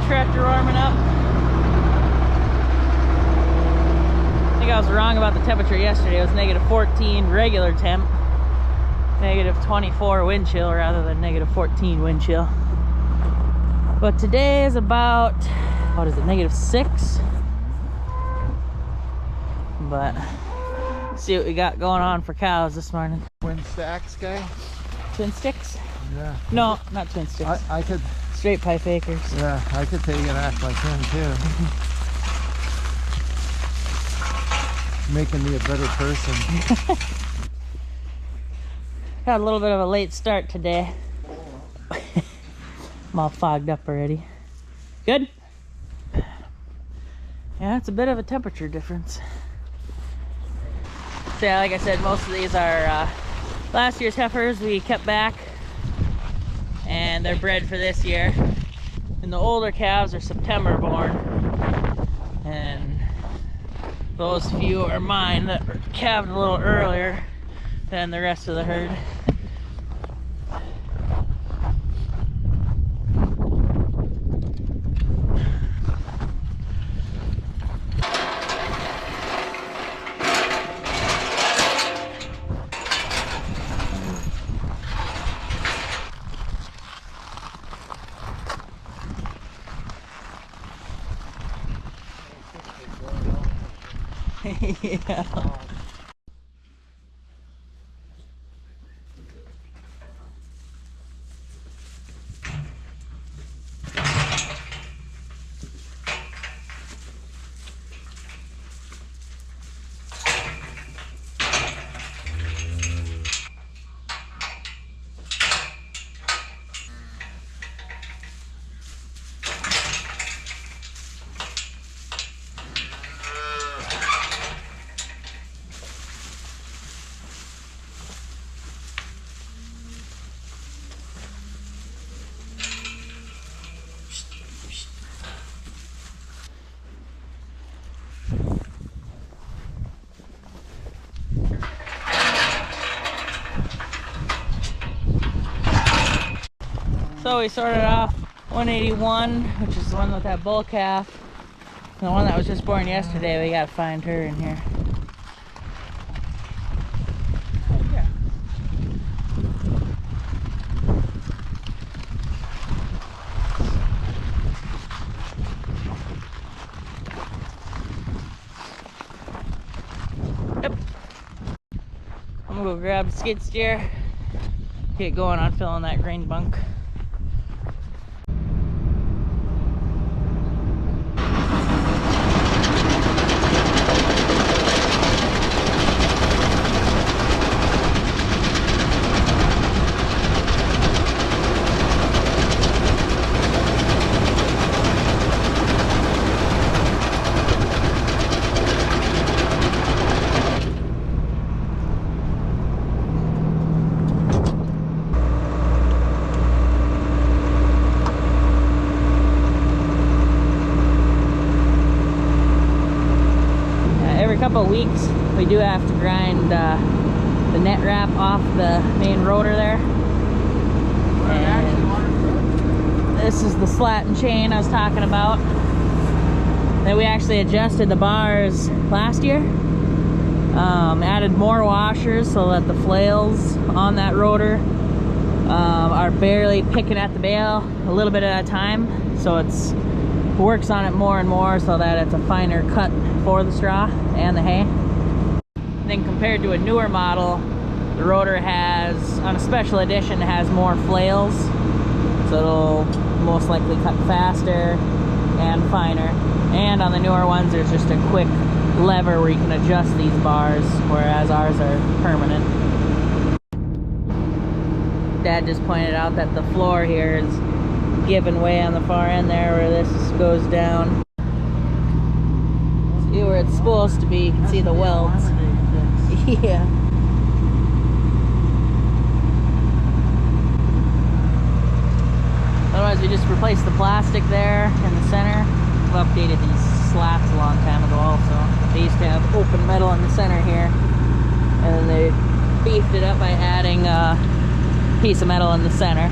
tractor warming up. I think I was wrong about the temperature yesterday. It was -14 regular temp, -24 wind chill rather than -14 wind chill. But today is about, what is it, -6? But see what we got going on for cows this morning. Twin stacks guy? Twin sticks? Yeah. No, not twin sticks. I could. Straight pipe acres. Yeah, I could take an act like him too. Making me a better person. Got a little bit of a late start today. I'm all fogged up already. Good? Yeah, it's a bit of a temperature difference. So yeah, like I said, most of these are last year's heifers we kept back, and they're bred for this year. And the older calves are September born, and those few are mine that were calved a little earlier than the rest of the herd. Yeah. So we sorted off 181, which is the one with that bull calf. And the one that was just born yesterday, we gotta find her in here. Yeah. Yep. I'm gonna go grab the skid steer, get going on filling that grain bunk. Couple weeks we do have to grind the net wrap off the main rotor there. And this is the slat and chain I was talking about. Then we actually adjusted the bars last year, added more washers so that the flails on that rotor are barely picking at the bale a little bit at a time, so it's works on it more and more so that it's a finer cut for the straw and the hay. And then compared to a newer model, the rotor has, on a special edition, has more flails, so it'll most likely cut faster and finer. And on the newer ones, there's just a quick lever where you can adjust these bars, whereas ours are permanent. Dad just pointed out that the floor here is giving way on the far end there where this goes down. See where it's supposed to be, you can see the welds. Yeah. Otherwise we just replaced the plastic there in the center. We've updated these slats a long time ago also. They used to have open metal in the center here, and then they beefed it up by adding a piece of metal in the center.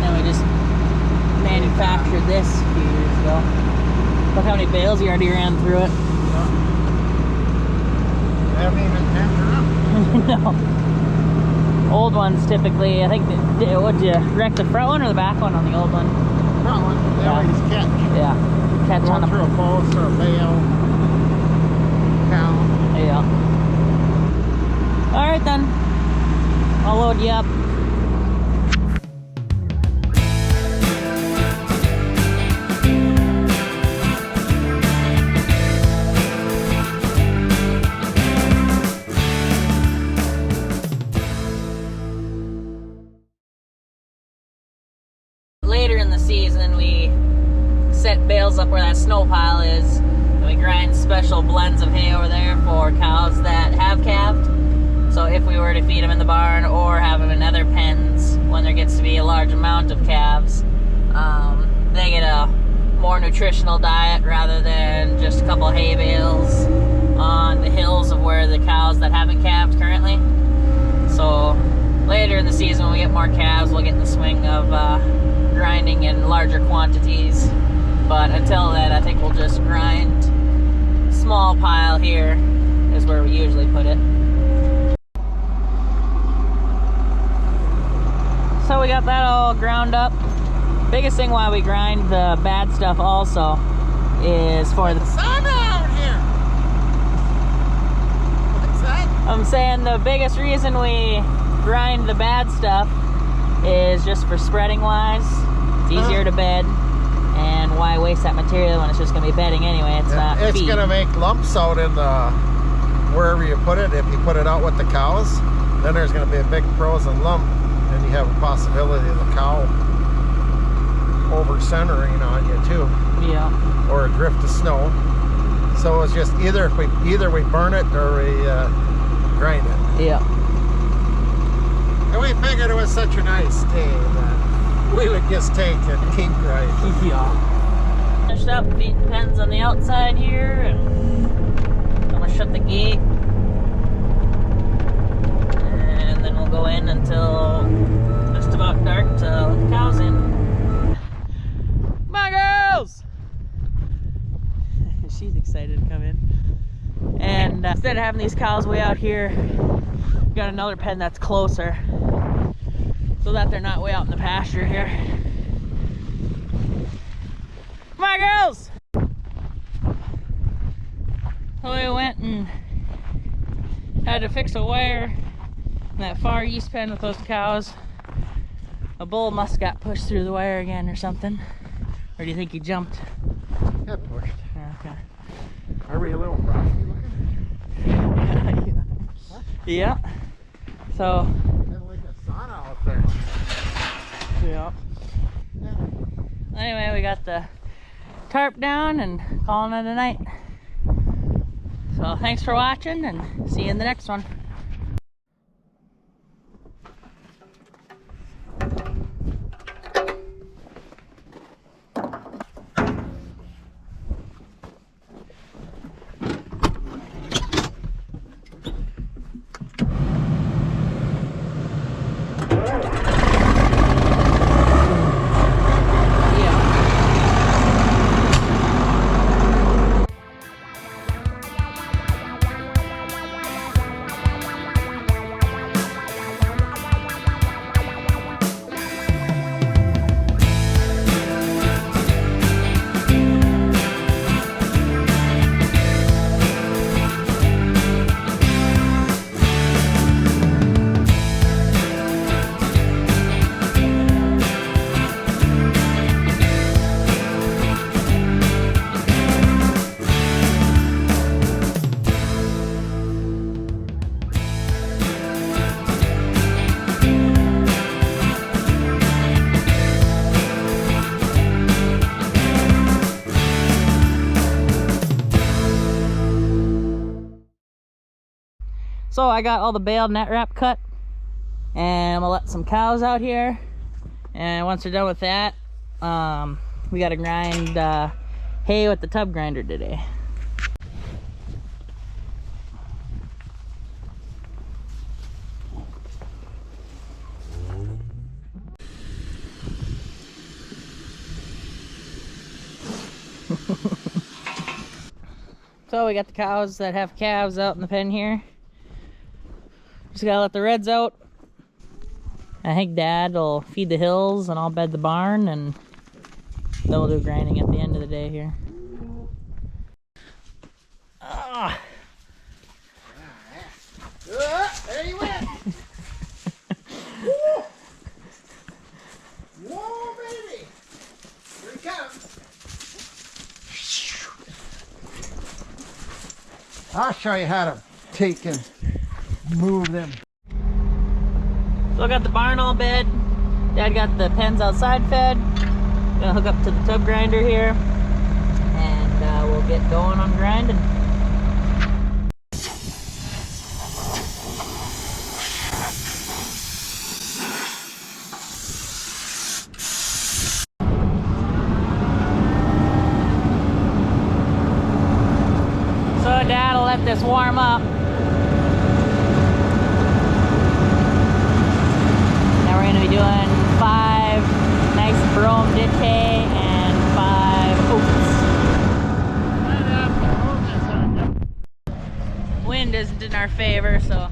Then we just manufactured this a few years ago. Look how many bales he already ran through it. They haven't even tapped her up. No. Old ones typically, I think, would you wreck the front one or the back one on the old one? Front one, they always catch. Yeah. Catch on Going through a post or a bale. Cow. Yeah. Alright then. I'll load you up. Later in the season, we set bales up where that snow pile is, and we grind special blends of hay over there for cows that have calved. So if we were to feed them in the barn or have them in other pens when there gets to be a large amount of calves, they get a more nutritional diet rather than just a couple of hay bales on the hills of where the cows that haven't calved currently. So later in the season, when we get more calves, we'll get in the swing of grinding in larger quantities. But until then, I think we'll just grind. Small pile here is where we usually put it. So we got that all ground up. Biggest thing why we grind the bad stuff also is for the Sun out here! What's that? I'm saying the biggest reason we grind the bad stuff is just for spreading wise. It's easier to bed, and why waste that material when it's just going to be bedding anyway? It's not It's feed. gonna make lumps out in the wherever you put it. If you put it out with the cows, then there's gonna be a big frozen lump, and you have a possibility of the cow over centering on you too, Yeah. or a drift of snow. So it's just either we burn it or we grind it. Yeah. And we figured it was such a nice day that we would just take and keep grinding. Yeah. Finished up feeding pens on the outside here, and I'm gonna shut the gate, and then we'll go in until just about dark to let the cows in. Come on, girls! She's excited to come in. And instead of having these cows way out here, we got another pen that's closer, so that they're not way out in the pasture here. Come on, girls! So we went and had to fix a wire in that far east pen with those cows. A bull must have got pushed through the wire again or something. Or do you think he jumped? Got pushed. Okay. Are we a little frosty looking? Yeah. So. There's like a sauna out there. Yeah. Anyway, we got the tarp down and calling it a night. So thanks for watching, and see you in the next one. So I got all the bale net wrap cut, and I'm gonna let some cows out here, and once we're done with that, we gotta grind hay with the tub grinder today. So we got the cows that have calves out in the pen here. Just gotta let the reds out. I think Dad will feed the hills and I'll bed the barn, and then we'll do grinding at the end of the day here. Ah. There you went. Whoa. Whoa, baby. Here he comes. I'll show you how to take and move them. So I got the barn all bed. Dad got the pens outside fed. Gonna hook up to the tub grinder here, and we'll get going on grinding. So Dad will let this warm up. Now we're gonna be doing 5 nice brome ditche and 5 oats. Wind isn't in our favor, so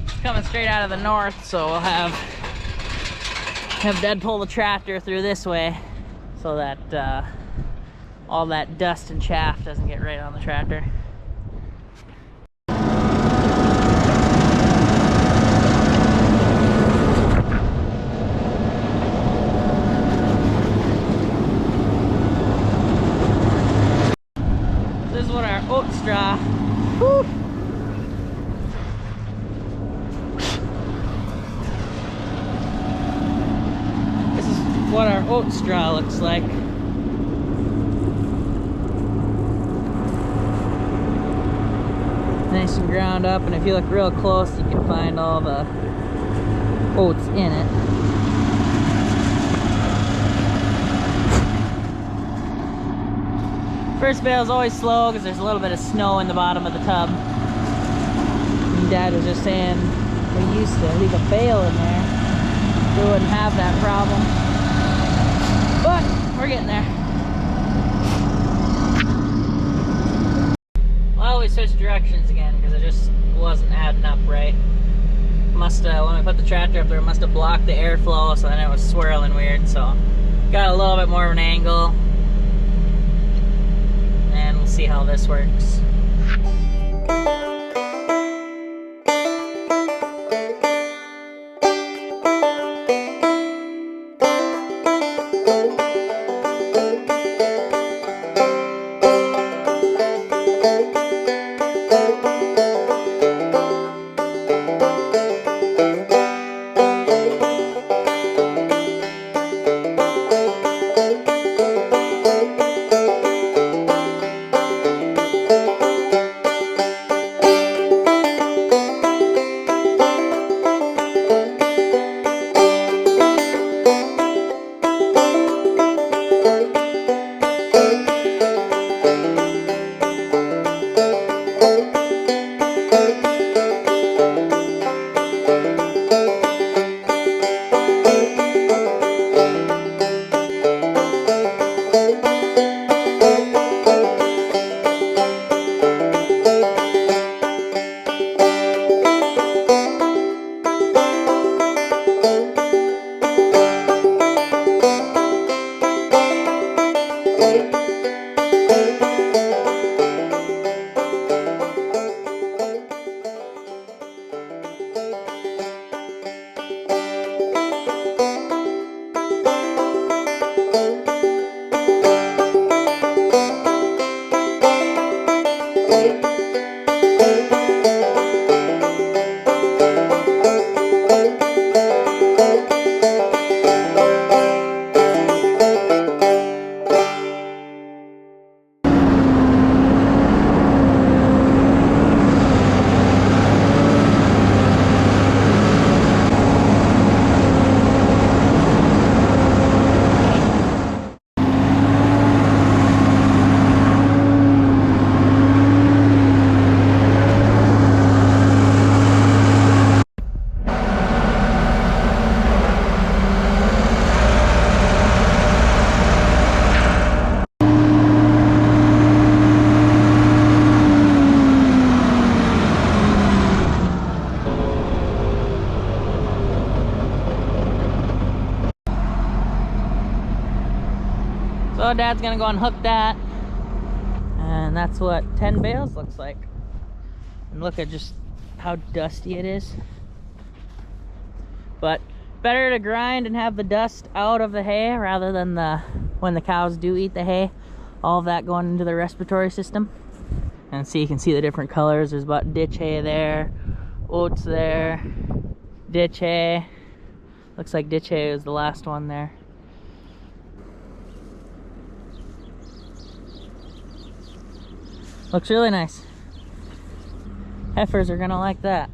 it's coming straight out of the north, so we'll have Dad pull the tractor through this way so that all that dust and chaff doesn't get right on the tractor. This is what our oat straw. Whew. This is what our oat straw looks like. Nice and ground up, and if you look real close you can find all the oats in it. First bale is always slow because there's a little bit of snow in the bottom of the tub. And Dad was just saying we used to leave a bale in there, we wouldn't have that problem, but we're getting there. Well, we switched directions again because it just wasn't adding up right. When we put the tractor up there, it must have blocked the airflow, so then it was swirling weird. So got a little bit more of an angle, and we'll see how this works. So Dad's gonna go unhook that. And that's what 10 bales looks like. And look at just how dusty it is. But better to grind and have the dust out of the hay rather than when the cows do eat the hay, all of that going into the respiratory system. And see, you can see the different colors. There's about ditch hay there, oats there, ditch hay. Looks like ditch hay is the last one there. Looks really nice. Heifers are gonna like that.